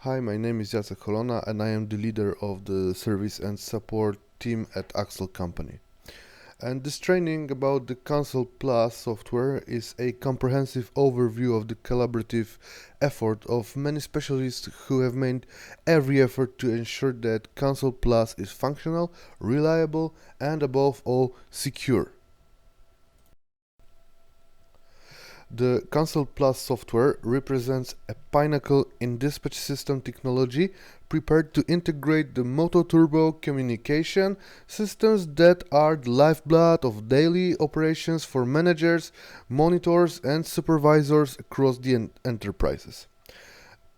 Hi, my name is Jacek Holona and I am the leader of the service and support team at Axel Company. And this training about the ConSEL Plus software is a comprehensive overview of the collaborative effort of many specialists who have made every effort to ensure that ConSEL Plus is functional, reliable, and above all, secure. The ConSEL Plus software represents a pinnacle in dispatch system technology prepared to integrate the motor-turbo communication systems that are the lifeblood of daily operations for managers, monitors, and supervisors across the enterprises.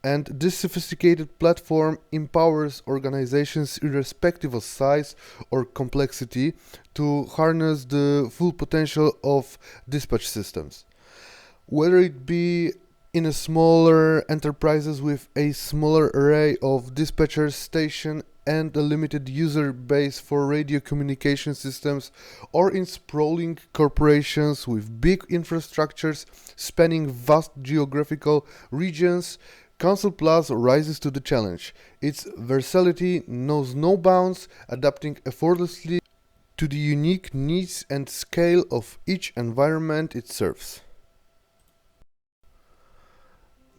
And this sophisticated platform empowers organizations irrespective of size or complexity to harness the full potential of dispatch systems. Whether it be in a smaller enterprises with a smaller array of dispatcher station and a limited user base for radio communication systems, or in sprawling corporations with big infrastructures spanning vast geographical regions, ConSEL Plus rises to the challenge. Its versatility knows no bounds, adapting effortlessly to the unique needs and scale of each environment it serves.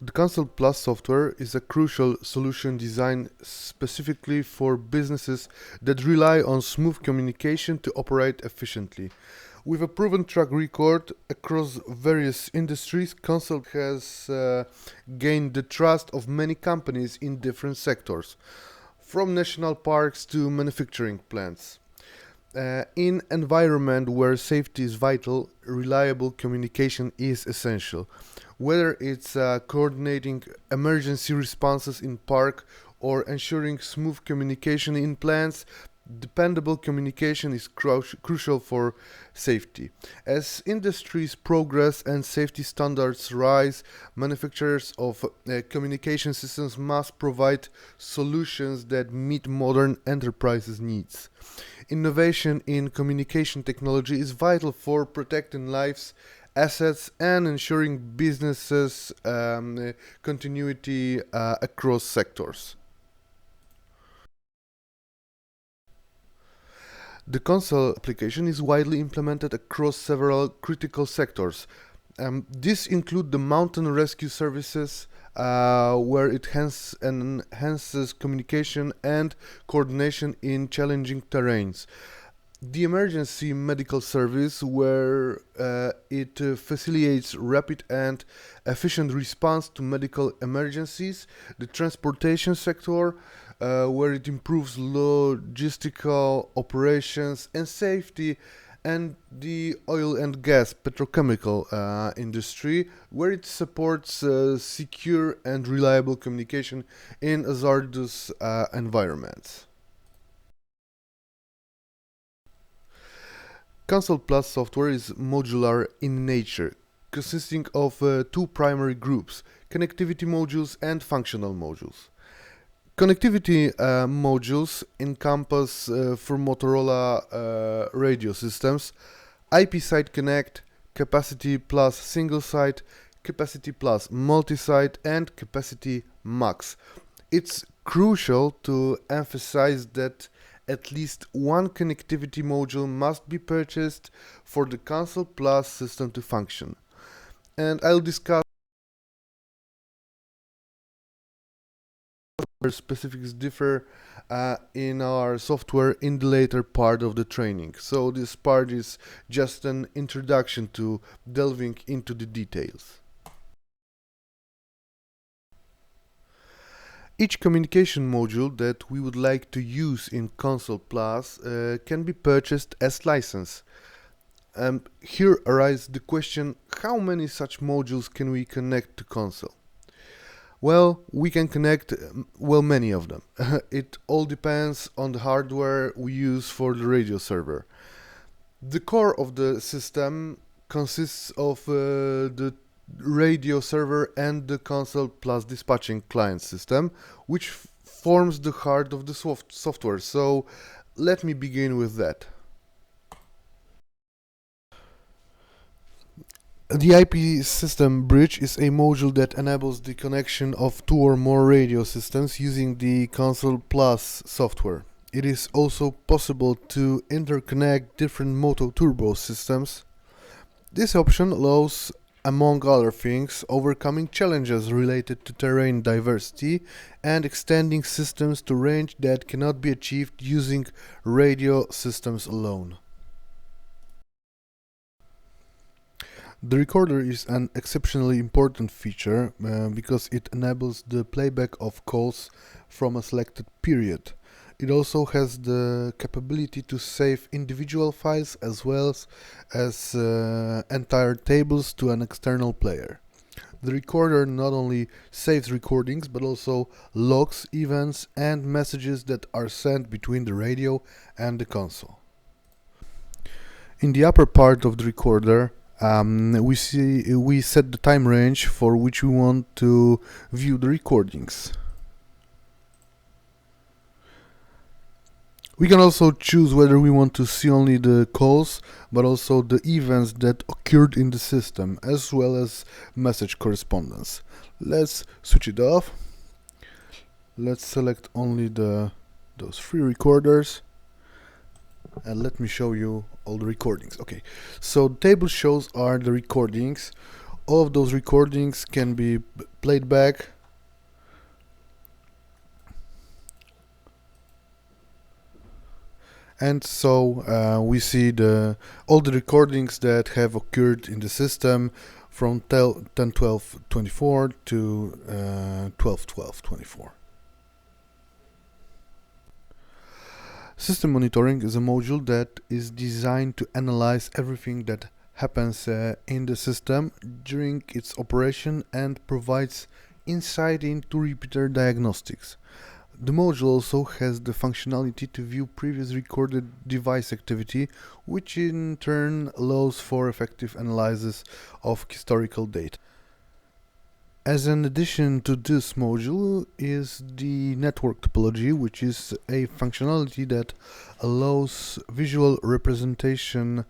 The ConSEL Plus software is a crucial solution designed specifically for businesses that rely on smooth communication to operate efficiently. With a proven track record across various industries, ConSEL has gained the trust of many companies in different sectors, from national parks to manufacturing plants. In an environment where safety is vital, reliable communication is essential. Whether it's coordinating emergency responses in park or ensuring smooth communication in plants, dependable communication is crucial for safety. As industries progress and safety standards rise, manufacturers of communication systems must provide solutions that meet modern enterprises' needs. Innovation in communication technology is vital for protecting lives, assets, and ensuring businesses' continuity across sectors. The ConSEL application is widely implemented across several critical sectors. These include the mountain rescue services, where it enhances communication and coordination in challenging terrains. The emergency medical service, where it facilitates rapid and efficient response to medical emergencies. The transportation sector, where it improves logistical operations and safety, and the oil and gas petrochemical industry, where it supports secure and reliable communication in hazardous environments. ConSEL Plus software is modular in nature, consisting of two primary groups: connectivity modules and functional modules. Connectivity modules encompass for Motorola radio systems IP Site Connect, Capacity Plus Single Site, Capacity Plus Multi-Site, and Capacity Max. It's crucial to emphasize that at least one connectivity module must be purchased for the ConSEL Plus system to function. And I'll discuss where specifics differ in our software in the later part of the training. So this part is just an introduction to delving into the details. Each communication module that we would like to use in ConSEL Plus can be purchased as license. Here arises the question, how many such modules can we connect to ConSEL? Well, we can connect, many of them. It all depends on the hardware we use for the radio server. The core of the system consists of the radio server and the ConSEL Plus dispatching client system, which forms the heart of the software. So let me begin with that. The IP system bridge is a module that enables the connection of two or more radio systems using the ConSEL Plus software. It is also possible to interconnect different Moto Turbo systems. This option allows, among other things, overcoming challenges related to terrain diversity and extending systems to range that cannot be achieved using radio systems alone. The recorder is an exceptionally important feature because it enables the playback of calls from a selected period. It also has the capability to save individual files as well as entire tables to an external player. The recorder not only saves recordings but also logs events and messages that are sent between the radio and the console. In the upper part of the recorder, we set the time range for which we want to view the recordings. We can also choose whether we want to see only the calls, but also the events that occurred in the system, as well as message correspondence. Let's switch it off. Let's select only those three recorders. And let me show you all the recordings. Okay, so the table shows are the recordings. All of those recordings can be played back. And so we see all the recordings that have occurred in the system from 10/12/24 to 12/12/24. System monitoring is a module that is designed to analyze everything that happens in the system during its operation and provides insight into repeater diagnostics. The module also has the functionality to view previous recorded device activity, which in turn allows for effective analysis of historical data. As an addition to this module is the network topology, which is a functionality that allows visual representation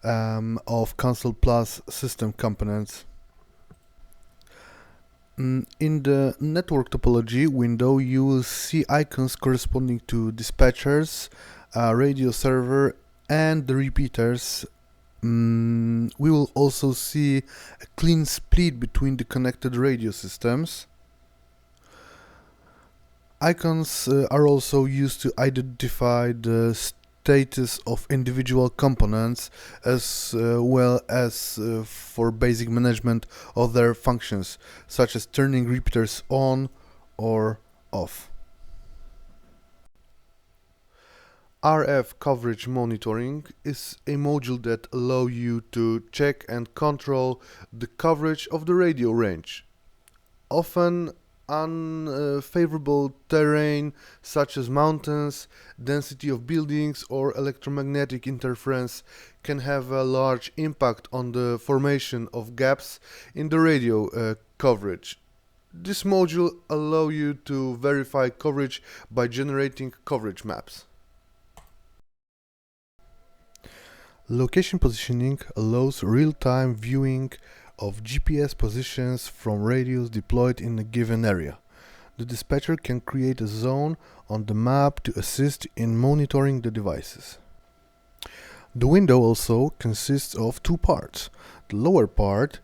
of ConSEL Plus system components. In the network topology window, you will see icons corresponding to dispatchers, radio server, and the repeaters. We will also see a clean split between the connected radio systems. Icons are also used to identify the status of individual components as well as for basic management of their functions, such as turning repeaters on or off. RF coverage monitoring is a module that allows you to check and control the coverage of the radio range. Often unfavorable terrain such as mountains, density of buildings, or electromagnetic interference can have a large impact on the formation of gaps in the radio coverage. This module allows you to verify coverage by generating coverage maps. Location positioning allows real-time viewing of GPS positions from radios deployed in a given area. The dispatcher can create a zone on the map to assist in monitoring the devices. The window also consists of two parts. The lower part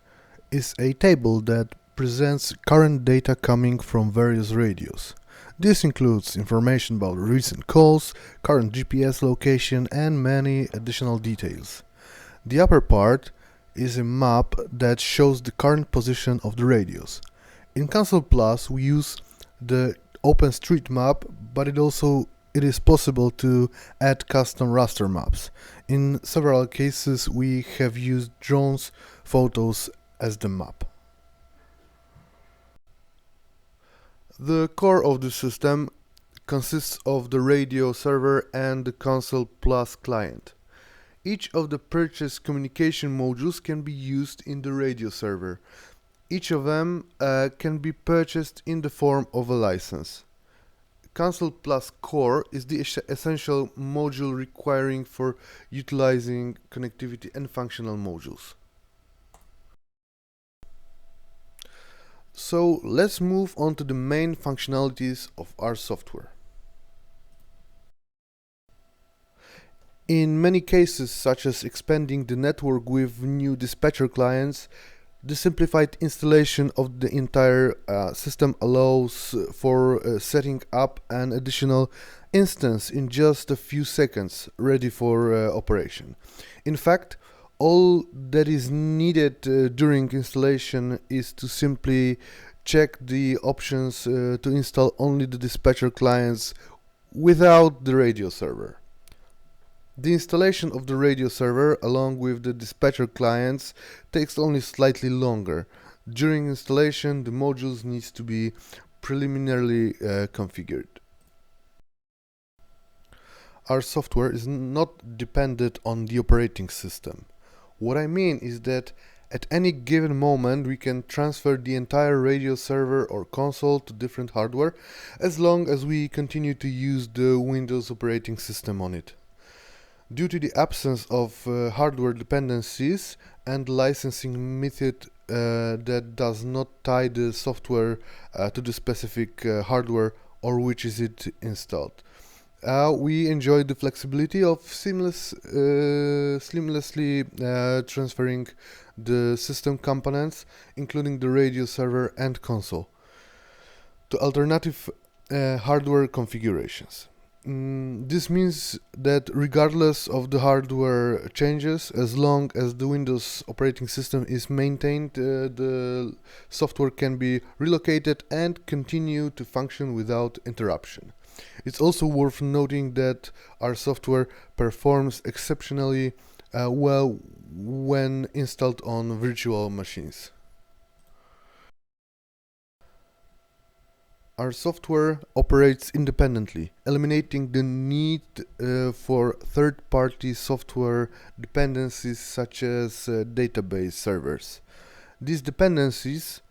is a table that presents current data coming from various radios. This includes information about recent calls, current GPS location, and many additional details. The upper part is a map that shows the current position of the radios. In ConSEL Plus, we use the OpenStreetMap, but it is possible to add custom raster maps. In several cases, we have used drones photos as the map. The core of the system consists of the radio server and the ConSEL Plus client. Each of the purchased communication modules can be used in the radio server. Each of them can be purchased in the form of a license. ConSEL Plus Core is the essential module requiring for utilizing connectivity and functional modules. So let's move on to the main functionalities of our software. In many cases, such as expanding the network with new dispatcher clients, the simplified installation of the entire system allows for setting up an additional instance in just a few seconds, ready for operation. In fact, all that is needed during installation is to simply check the options to install only the dispatcher clients without the radio server. The installation of the radio server along with the dispatcher clients takes only slightly longer. During installation, the modules needs to be preliminarily configured. Our software is not dependent on the operating system. What I mean is that at any given moment we can transfer the entire radio server or console to different hardware as long as we continue to use the Windows operating system on it. Due to the absence of hardware dependencies and licensing method that does not tie the software to the specific hardware or which is it installed, we enjoy the flexibility of seamlessly transferring the system components, including the radio server and console, to alternative hardware configurations. This means that regardless of the hardware changes, as long as the Windows operating system is maintained, the software can be relocated and continue to function without interruption. It's also worth noting that our software performs exceptionally well when installed on virtual machines. Our software operates independently, eliminating the need for third-party software dependencies such as database servers. These dependencies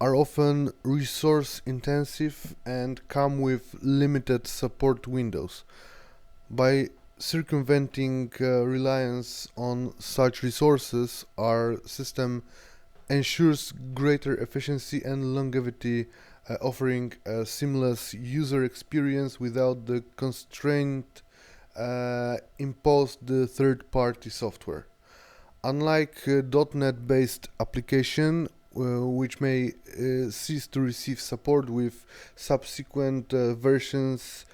are often resource-intensive and come with limited support windows. By circumventing reliance on such resources, our system ensures greater efficiency and longevity, offering a seamless user experience without the constraint imposed the third-party software. Unlike .NET-based application, which may cease to receive support with subsequent versions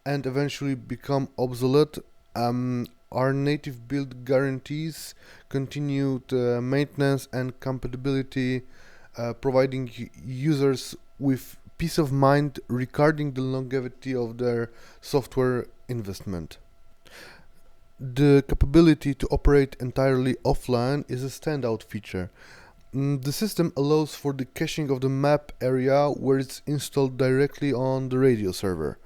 and eventually become obsolete, our native build guarantees continued maintenance and compatibility, providing users with peace of mind regarding the longevity of their software investment. The capability to operate entirely offline is a standout feature. The system allows for the caching of the map area where it's installed directly on the radio server.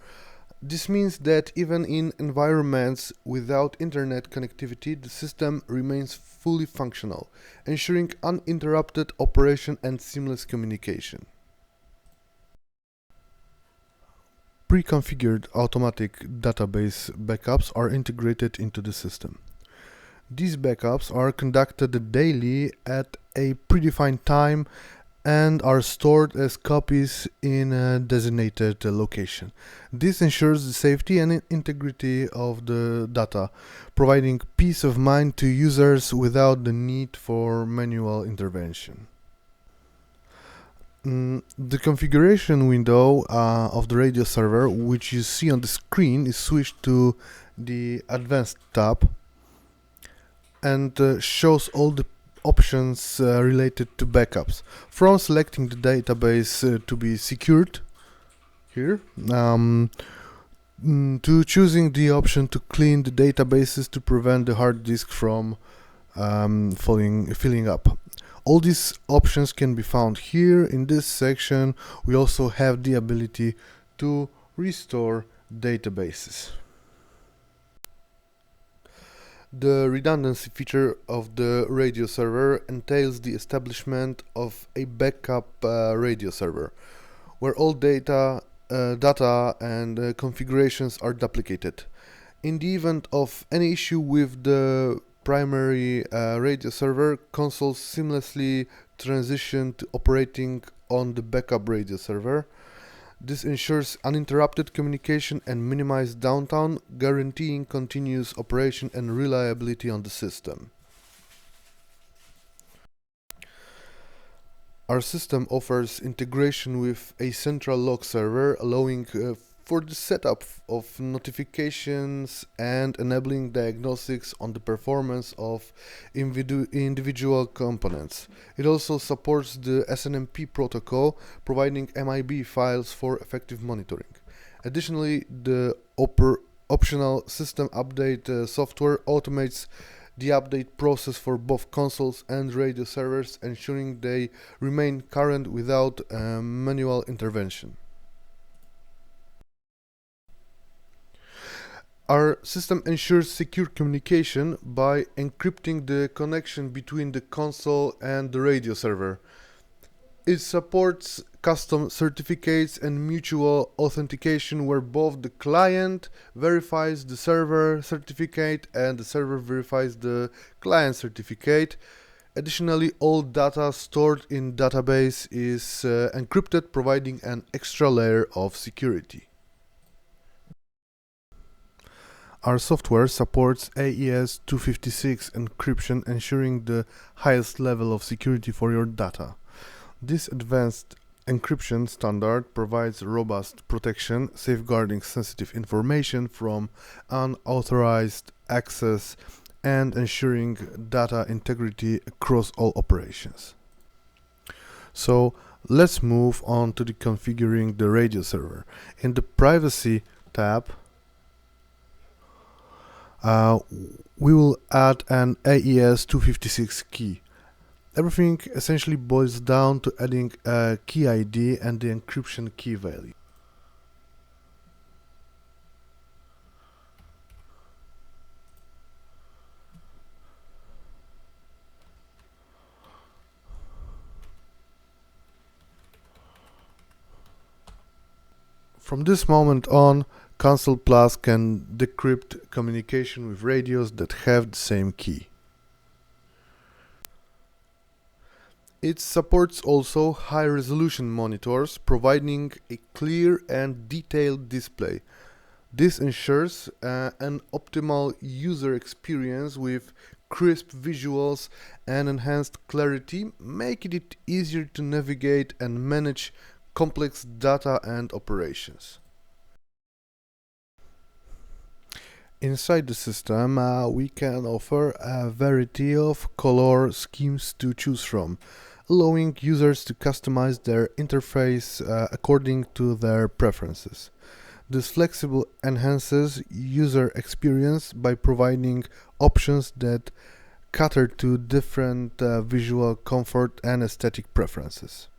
This means that even in environments without internet connectivity, the system remains fully functional, ensuring uninterrupted operation and seamless communication. Pre-configured automatic database backups are integrated into the system. These backups are conducted daily at a predefined time and are stored as copies in a designated location. This ensures the safety and integrity of the data, providing peace of mind to users without the need for manual intervention. The configuration window of the radio server, which you see on the screen, is switched to the Advanced tab and shows all the options related to backups, from selecting the database to be secured here, to choosing the option to clean the databases to prevent the hard disk from filling up. All these options can be found here in this section. We also have the ability to restore databases. The redundancy feature of the radio server entails the establishment of a backup radio server, where all data and configurations are duplicated. In the event of any issue with the primary radio server, consoles seamlessly transition to operating on the backup radio server. This ensures uninterrupted communication and minimized downtime, guaranteeing continuous operation and reliability on the system. Our system offers integration with a central log server, allowing for the setup of notifications and enabling diagnostics on the performance of individual components. It also supports the SNMP protocol, providing MIB files for effective monitoring. Additionally, the optional system update software automates the update process for both consoles and radio servers, ensuring they remain current without manual intervention. Our system ensures secure communication by encrypting the connection between the console and the radio server. It supports custom certificates and mutual authentication where both the client verifies the server certificate and the server verifies the client certificate. Additionally, all data stored in database is encrypted, providing an extra layer of security. Our software supports AES-256 encryption, ensuring the highest level of security for your data. This advanced encryption standard provides robust protection, safeguarding sensitive information from unauthorized access and ensuring data integrity across all operations. So let's move on to the configuring the radio server. In the privacy tab, we will add an AES-256 key. Everything essentially boils down to adding a key ID and the encryption key value. From this moment on, ConSEL Plus can decrypt communication with radios that have the same key. It supports also high-resolution monitors, providing a clear and detailed display. This ensures an optimal user experience with crisp visuals and enhanced clarity, making it easier to navigate and manage complex data and operations. Inside the system, we can offer a variety of color schemes to choose from, allowing users to customize their interface according to their preferences. This flexible enhances user experience by providing options that cater to different visual comfort and aesthetic preferences.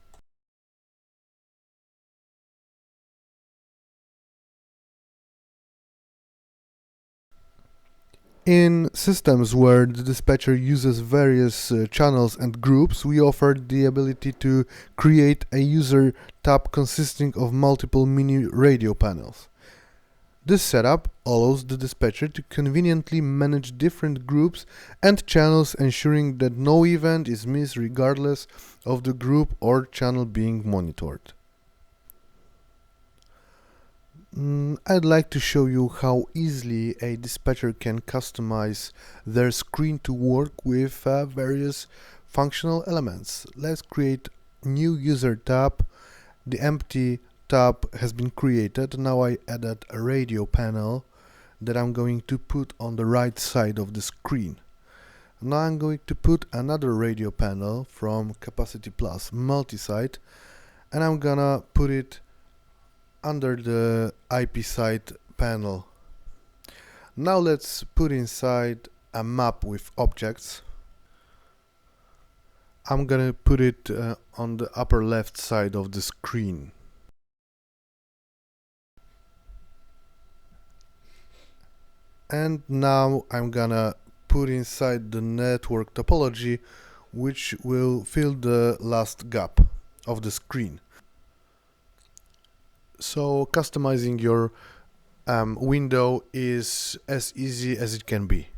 In systems where the dispatcher uses various channels and groups, we offer the ability to create a user tab consisting of multiple mini radio panels. This setup allows the dispatcher to conveniently manage different groups and channels, ensuring that no event is missed regardless of the group or channel being monitored. I'd like to show you how easily a dispatcher can customize their screen to work with various functional elements. Let's create new user tab. The empty tab has been created. Now I added a radio panel that I'm going to put on the right side of the screen. Now I'm going to put another radio panel from Capacity Plus multi-site, and I'm gonna put it under the IP site panel. Now let's put inside a map with objects. I'm gonna put it on the upper left side of the screen. And now I'm gonna put inside the network topology, which will fill the last gap of the screen. So customizing your window is as easy as it can be.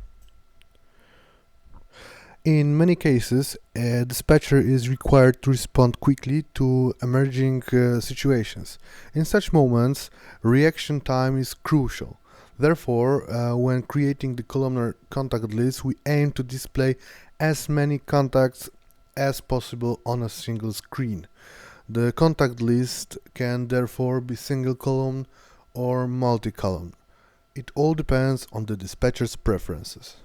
In many cases, a dispatcher is required to respond quickly to emerging situations. In such moments, reaction time is crucial. Therefore, when creating the columnar contact list, we aim to display as many contacts as possible on a single screen. The contact list can therefore be single column or multi-column. It all depends on the dispatcher's preferences.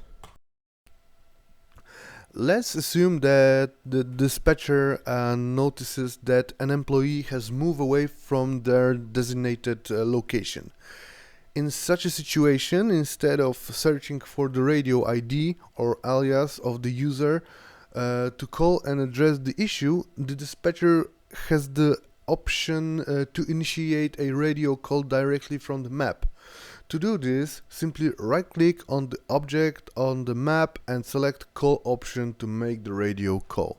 Let's assume that the dispatcher notices that an employee has moved away from their designated location. In such a situation, instead of searching for the radio ID or alias of the user to call and address the issue, the dispatcher has the option to initiate a radio call directly from the map. To do this, simply right-click on the object on the map and select Call option to make the radio call.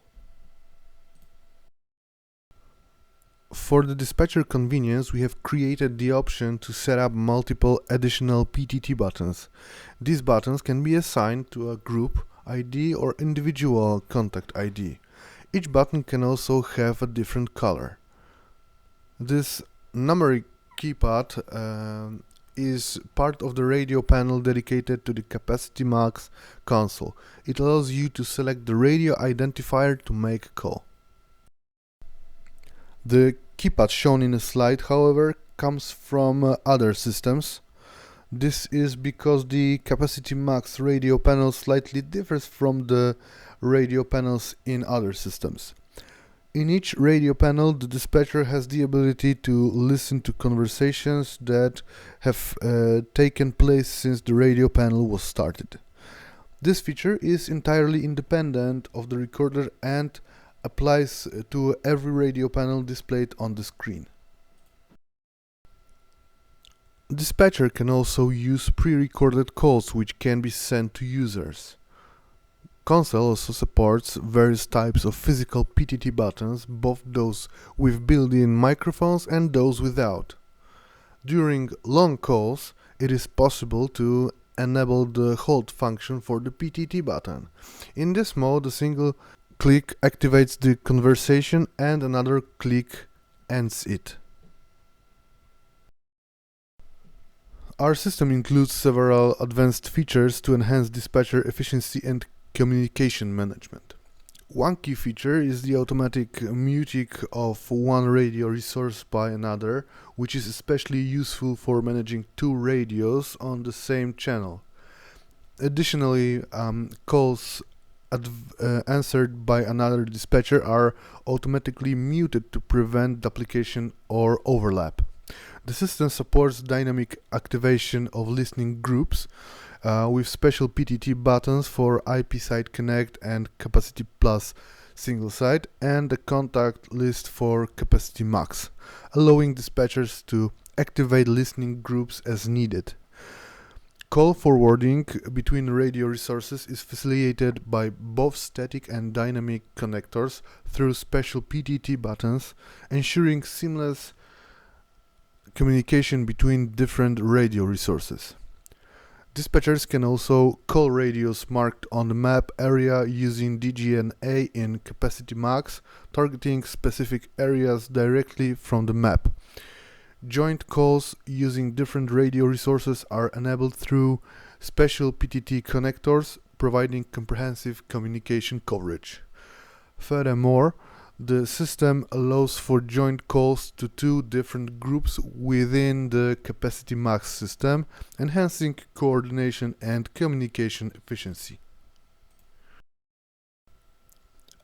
For the dispatcher convenience, we have created the option to set up multiple additional PTT buttons. These buttons can be assigned to a group ID or individual contact ID. Each button can also have a different color. This numeric keypad is part of the radio panel dedicated to the Capacity Max console. It allows you to select the radio identifier to make a call. The keypad shown in the slide, however, comes from other systems. This is because the Capacity Max radio panel slightly differs from the radio panels in other systems. In each radio panel, the dispatcher has the ability to listen to conversations that have taken place since the radio panel was started. This feature is entirely independent of the recorder and applies to every radio panel displayed on the screen. Dispatcher can also use pre-recorded calls which can be sent to users. ConSEL also supports various types of physical PTT buttons, both those with built-in microphones and those without. During long calls, it is possible to enable the hold function for the PTT button. In this mode, a single click activates the conversation and another click ends it. Our system includes several advanced features to enhance dispatcher efficiency and communication management. One key feature is the automatic muting of one radio resource by another, which is especially useful for managing two radios on the same channel. Additionally, calls answered by another dispatcher are automatically muted to prevent duplication or overlap. The system supports dynamic activation of listening groups with special PTT buttons for IP Site Connect and Capacity Plus single site and a contact list for Capacity Max, allowing dispatchers to activate listening groups as needed. Call forwarding between radio resources is facilitated by both static and dynamic connectors through special PTT buttons, ensuring seamless communication between different radio resources. Dispatchers can also call radios marked on the map area using DGNA in Capacity Max, targeting specific areas directly from the map. Joint calls using different radio resources are enabled through special PTT connectors, providing comprehensive communication coverage. Furthermore, the system allows for joint calls to two different groups within the Capacity Max system, enhancing coordination and communication efficiency.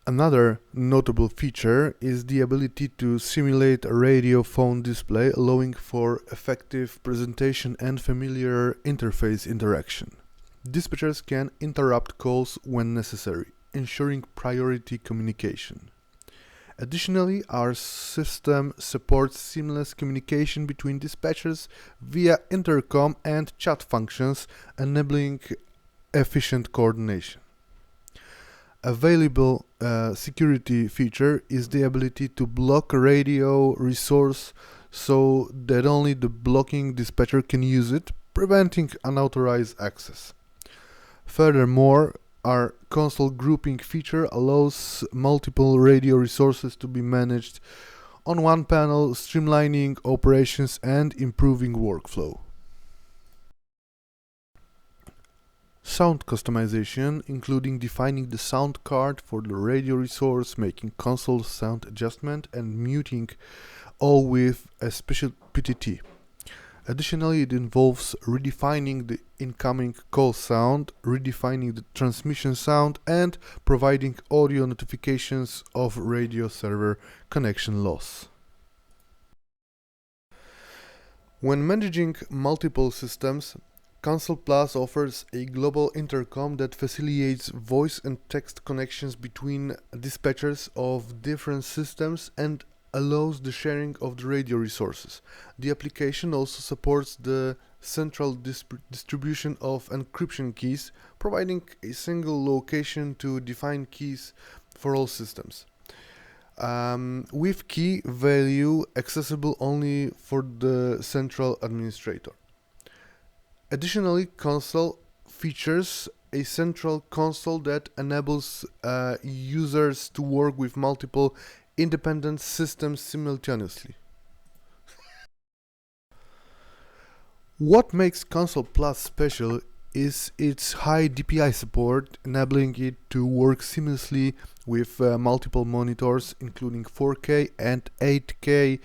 Another notable feature is the ability to simulate a radio phone display, allowing for effective presentation and familiar interface interaction. Dispatchers can interrupt calls when necessary, ensuring priority communication. Additionally, our system supports seamless communication between dispatchers via intercom and chat functions, enabling efficient coordination. Available security feature is the ability to block a radio resource so that only the blocking dispatcher can use it, preventing unauthorized access. Furthermore, Our console grouping feature allows multiple radio resources to be managed on one panel, streamlining operations and improving workflow. Sound customization, including defining the sound card for the radio resource, making console sound adjustment, and muting all with a special PTT. Additionally, it involves redefining the incoming call sound, redefining the transmission sound, and providing audio notifications of radio server connection loss. When managing multiple systems, ConSEL Plus offers a global intercom that facilitates voice and text connections between dispatchers of different systems and allows the sharing of the radio resources. The application also supports the central distribution of encryption keys, providing a single location to define keys for all systems. With key value accessible only for the central administrator. Additionally, ConSEL features a central console that enables users to work with multiple independent systems simultaneously. What makes ConSEL Plus special is its high DPI support, enabling it to work seamlessly with multiple monitors, including 4K and 8K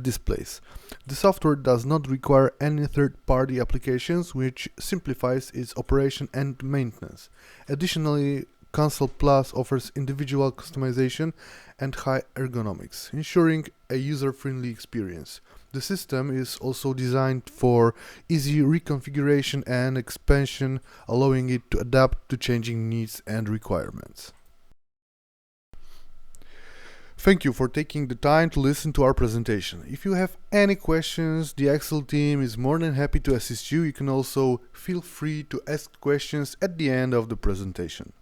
displays. The software does not require any third-party applications, which simplifies its operation and maintenance. Additionally, ConSEL Plus offers individual customization and high ergonomics, ensuring a user-friendly experience. The system is also designed for easy reconfiguration and expansion, allowing it to adapt to changing needs and requirements. Thank you for taking the time to listen to our presentation. If you have any questions, the Excel team is more than happy to assist you. You can also feel free to ask questions at the end of the presentation.